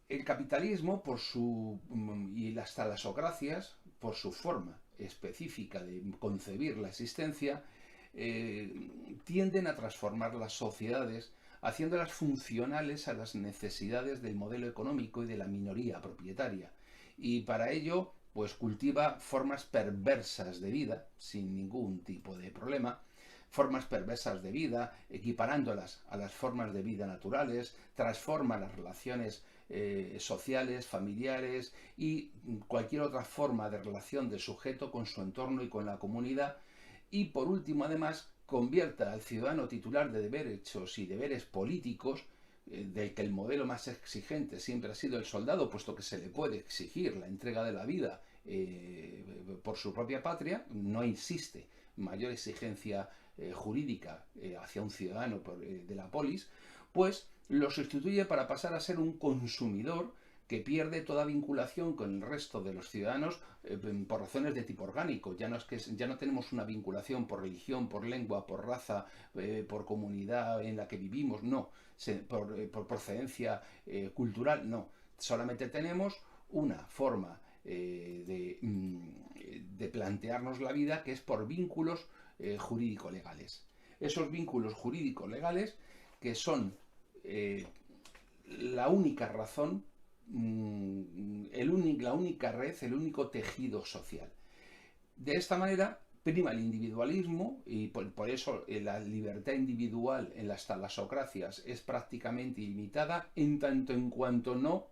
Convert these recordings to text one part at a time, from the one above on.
El capitalismo, y las talasocracias, por su forma específica de concebir la existencia, tienden a transformar las sociedades haciéndolas funcionales a las necesidades del modelo económico y de la minoría propietaria. Y para ello, pues cultiva formas perversas de vida, sin ningún tipo de problema, formas perversas de vida, equiparándolas a las formas de vida naturales, transforma las relaciones sociales, familiares y cualquier otra forma de relación del sujeto con su entorno y con la comunidad. Y por último, además, convierta al ciudadano titular de derechos y deberes políticos, del que el modelo más exigente siempre ha sido el soldado, puesto que se le puede exigir la entrega de la vida por su propia patria. No existe mayor exigencia jurídica hacia un ciudadano de la polis, pues lo sustituye para pasar a ser un consumidor que pierde toda vinculación con el resto de los ciudadanos por razones de tipo orgánico. Ya no tenemos una vinculación por religión, por lengua, por raza, por comunidad en la que vivimos, no, por procedencia cultural, no. Solamente tenemos una forma de plantearnos la vida, que es por vínculos jurídico-legales. Esos vínculos jurídico-legales que son la única razón, la única red, el único tejido social. De esta manera prima el individualismo y por eso la libertad individual en las talasocracias es prácticamente ilimitada en tanto en cuanto no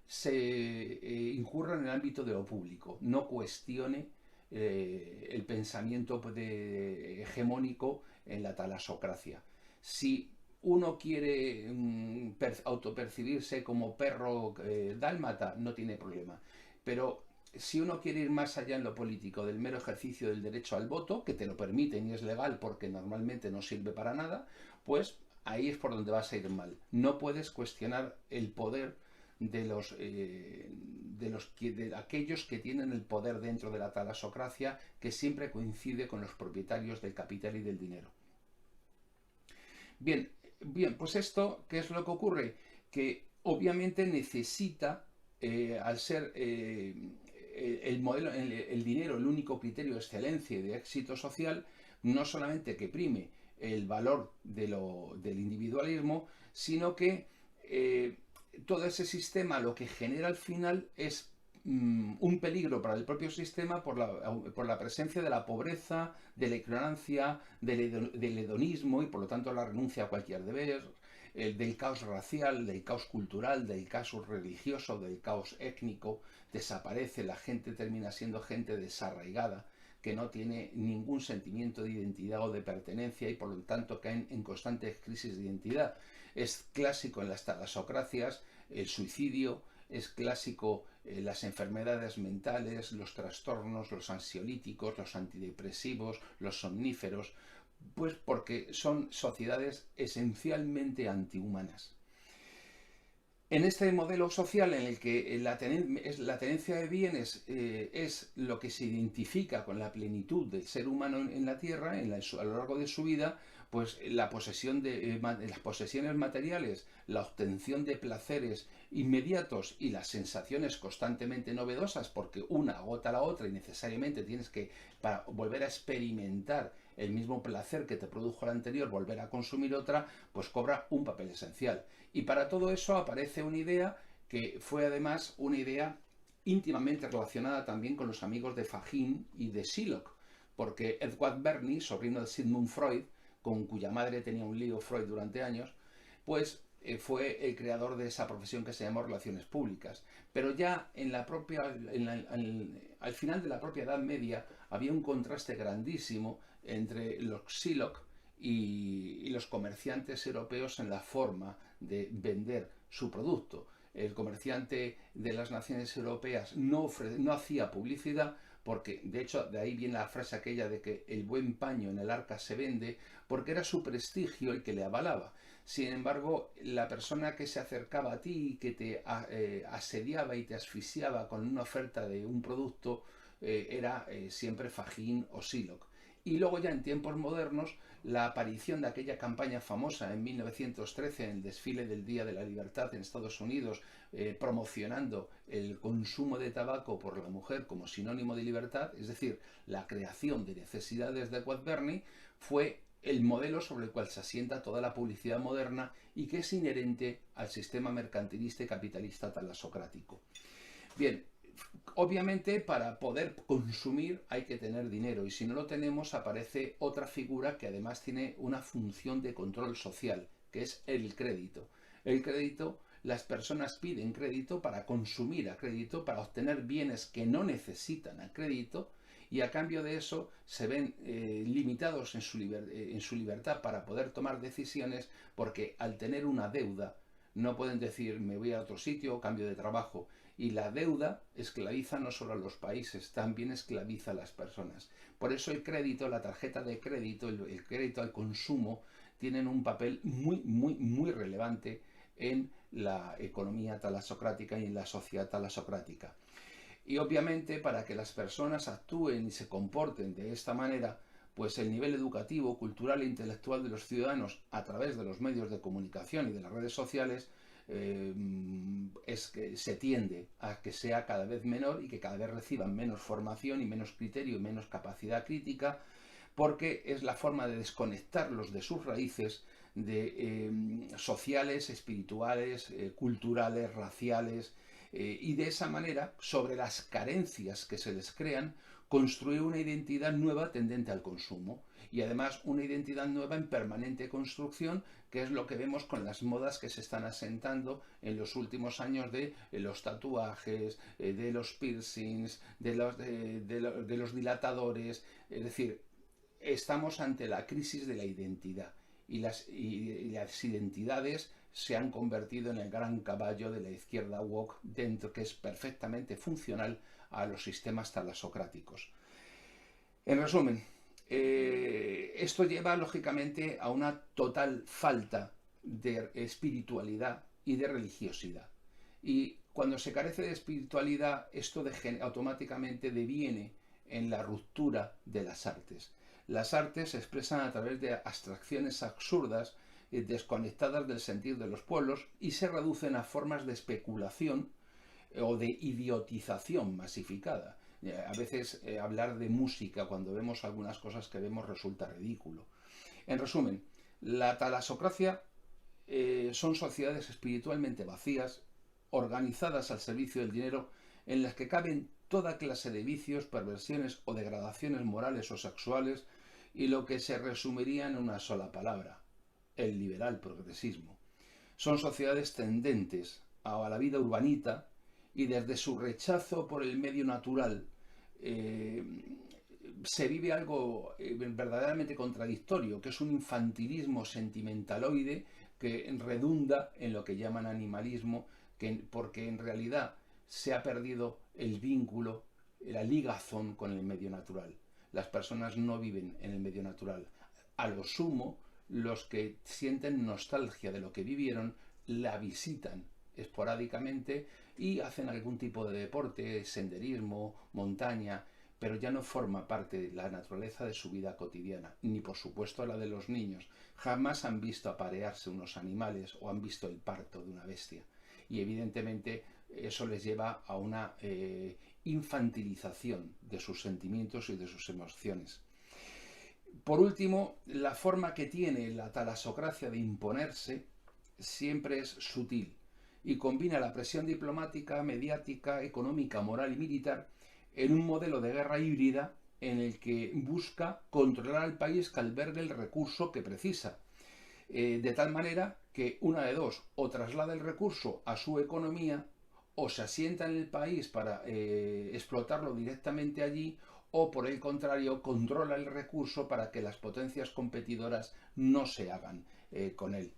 se incurra en el ámbito de lo público, no cuestione el pensamiento hegemónico en la talasocracia. Si uno quiere autopercibirse como perro dálmata, no tiene problema. Pero si uno quiere ir más allá en lo político del mero ejercicio del derecho al voto, que te lo permiten y es legal porque normalmente no sirve para nada, pues ahí es por donde vas a ir mal. No puedes cuestionar el poder de aquellos que tienen el poder dentro de la talasocracia, que siempre coincide con los propietarios del capital y del dinero. Bien, bien, pues esto, ¿qué es lo que ocurre? Que obviamente necesita, al ser el modelo, el dinero, el único criterio de excelencia y de éxito social, no solamente que prime el valor del individualismo, sino que todo ese sistema lo que genera al final es un peligro para el propio sistema por la presencia de la pobreza, de la ignorancia, del hedonismo y por lo tanto la renuncia a cualquier deber, del caos racial, del caos cultural, del caos religioso, del caos étnico. Desaparece, la gente termina siendo gente desarraigada, que no tiene ningún sentimiento de identidad o de pertenencia y por lo tanto caen en constantes crisis de identidad. Es clásico en las talasocracias el suicidio, es clásico las enfermedades mentales, los trastornos, los ansiolíticos, los antidepresivos, los somníferos, pues porque son sociedades esencialmente antihumanas. En este modelo social en el que la tenencia de bienes es lo que se identifica con la plenitud del ser humano en la Tierra, a lo largo de su vida, pues la posesión de las posesiones materiales, la obtención de placeres inmediatos y las sensaciones constantemente novedosas, porque una agota a la otra y necesariamente tienes que, para volver a experimentar el mismo placer que te produjo la anterior, volver a consumir otra, pues cobra un papel esencial. Y para todo eso aparece una idea que fue además una idea íntimamente relacionada también con los amigos de Fagin y de Shylock, porque Edward Bernays, sobrino de Sigmund Freud, con cuya madre tenía un lío Freud durante años, pues fue el creador de esa profesión que se llamó relaciones públicas. Pero ya en la propia, al final de la propia Edad Media había un contraste grandísimo entre los Shylock y los comerciantes europeos en la forma de vender su producto. El comerciante de las naciones europeas no hacía publicidad porque, de hecho, de ahí viene la frase aquella de que el buen paño en el arca se vende, porque era su prestigio el que le avalaba. Sin embargo, la persona que se acercaba a ti y que te asediaba y te asfixiaba con una oferta de un producto era siempre Fagin o Shylock. Y luego ya en tiempos modernos, la aparición de aquella campaña famosa en 1913, en el desfile del Día de la Libertad en Estados Unidos, promocionando el consumo de tabaco por la mujer como sinónimo de libertad, es decir, la creación de necesidades de Edward Bernays, fue el modelo sobre el cual se asienta toda la publicidad moderna y que es inherente al sistema mercantilista y capitalista talasocrático. Bien, obviamente para poder consumir hay que tener dinero y si no lo tenemos aparece otra figura que además tiene una función de control social, que es el crédito. El crédito, las personas piden crédito para consumir a crédito, para obtener bienes que no necesitan a crédito y a cambio de eso se ven limitados en su libertad para poder tomar decisiones porque al tener una deuda no pueden decir me voy a otro sitio o cambio de trabajo. Y la deuda esclaviza no solo a los países, también esclaviza a las personas. Por eso el crédito, la tarjeta de crédito, el crédito al consumo, tienen un papel muy relevante en la economía talasocrática y en la sociedad talasocrática. Y obviamente para que las personas actúen y se comporten de esta manera, pues el nivel educativo, cultural e intelectual de los ciudadanos a través de los medios de comunicación y de las redes sociales es que se tiende a que sea cada vez menor y que cada vez reciban menos formación y menos criterio y menos capacidad crítica, porque es la forma de desconectarlos de sus raíces sociales, espirituales, culturales, raciales, y de esa manera, sobre las carencias que se les crean, construir una identidad nueva tendente al consumo y además una identidad nueva en permanente construcción, que es lo que vemos con las modas que se están asentando en los últimos años de los tatuajes, de los piercings, de los dilatadores. Es decir, estamos ante la crisis de la identidad y las identidades se han convertido en el gran caballo de la izquierda woke, dentro que es perfectamente funcional a los sistemas talasocráticos. En resumen, esto lleva lógicamente a una total falta de espiritualidad y de religiosidad. Y cuando se carece de espiritualidad, esto automáticamente deviene en la ruptura de las artes. Las artes se expresan a través de abstracciones absurdas, desconectadas del sentir de los pueblos y se reducen a formas de especulación o de idiotización masificada. A veces hablar de música cuando vemos algunas cosas que vemos resulta ridículo. En resumen, la talasocracia son sociedades espiritualmente vacías, organizadas al servicio del dinero, en las que caben toda clase de vicios, perversiones o degradaciones morales o sexuales, y lo que se resumiría en una sola palabra: el liberal progresismo. Son sociedades tendentes a la vida urbanita y desde su rechazo por el medio natural se vive algo verdaderamente contradictorio, que es un infantilismo sentimentaloide que redunda en lo que llaman animalismo, porque en realidad se ha perdido el vínculo, la ligazón con el medio natural. Las personas no viven en el medio natural. A lo sumo, los que sienten nostalgia de lo que vivieron la visitan esporádicamente y hacen algún tipo de deporte, senderismo, montaña, pero ya no forma parte de la naturaleza de su vida cotidiana, ni por supuesto la de los niños. Jamás han visto aparearse unos animales o han visto el parto de una bestia. Y evidentemente eso les lleva a una infantilización de sus sentimientos y de sus emociones. Por último, la forma que tiene la talasocracia de imponerse siempre es sutil y combina la presión diplomática, mediática, económica, moral y militar en un modelo de guerra híbrida en el que busca controlar al país que albergue el recurso que precisa, de tal manera que una de dos: o traslada el recurso a su economía, o se asienta en el país para explotarlo directamente allí, o por el contrario controla el recurso para que las potencias competidoras no se hagan con él.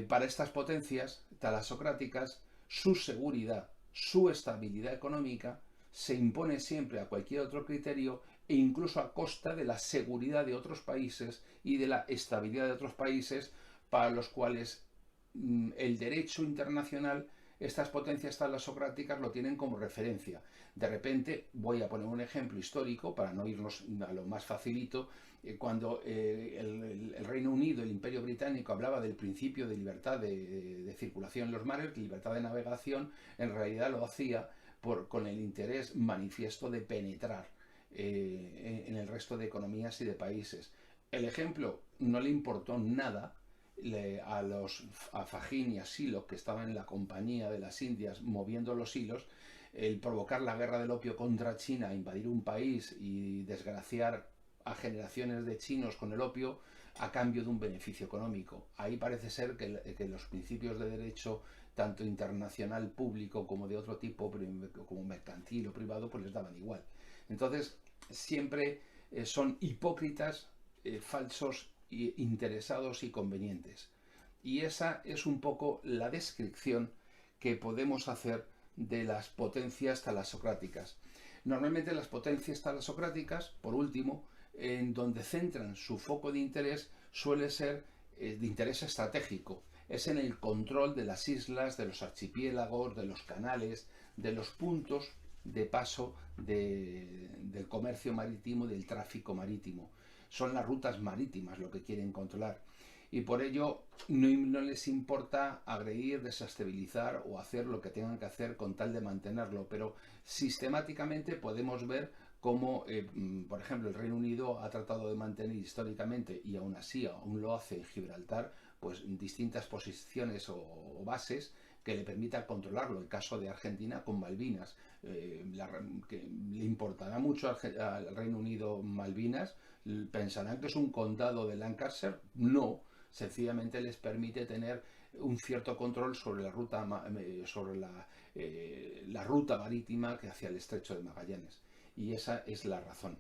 Para estas potencias talasocráticas, su seguridad, su estabilidad económica se impone siempre a cualquier otro criterio e incluso a costa de la seguridad de otros países y de la estabilidad de otros países, para los cuales el derecho internacional estas potencias talasocráticas lo tienen como referencia. De repente, voy a poner un ejemplo histórico para no irnos a lo más facilito, cuando el Reino Unido, el Imperio Británico, hablaba del principio de libertad de circulación en los mares, libertad de navegación, en realidad lo hacía con el interés manifiesto de penetrar en el resto de economías y de países. El ejemplo no le importó nada a Fagin y a Silo, que estaban en la Compañía de las Indias moviendo los hilos, el provocar la guerra del opio contra China, invadir un país y desgraciar a generaciones de chinos con el opio a cambio de un beneficio económico. Ahí parece ser que los principios de derecho, tanto internacional público como de otro tipo, como mercantil o privado, pues les daban igual. Entonces, siempre son hipócritas, falsos, interesados y convenientes. Y esa es un poco la descripción que podemos hacer de las potencias talasocráticas. Normalmente las potencias talasocráticas, por último, en donde centran su foco de interés, suele ser de interés estratégico. Es en el control de las islas, de los archipiélagos, de los canales, de los puntos de paso del comercio marítimo, del tráfico marítimo. Son las rutas marítimas lo que quieren controlar. Y por ello no les importa agredir, desestabilizar o hacer lo que tengan que hacer con tal de mantenerlo. Pero sistemáticamente podemos ver cómo, por ejemplo, el Reino Unido ha tratado de mantener históricamente, y aún así aún lo hace en Gibraltar, pues distintas posiciones o bases que le permitan controlarlo. El caso de Argentina con Malvinas. Que le importará mucho al Reino Unido Malvinas. ¿Pensarán que es un condado de Lancaster? No, sencillamente les permite tener un cierto control sobre la ruta marítima que hacia el estrecho de Magallanes. Y esa es la razón.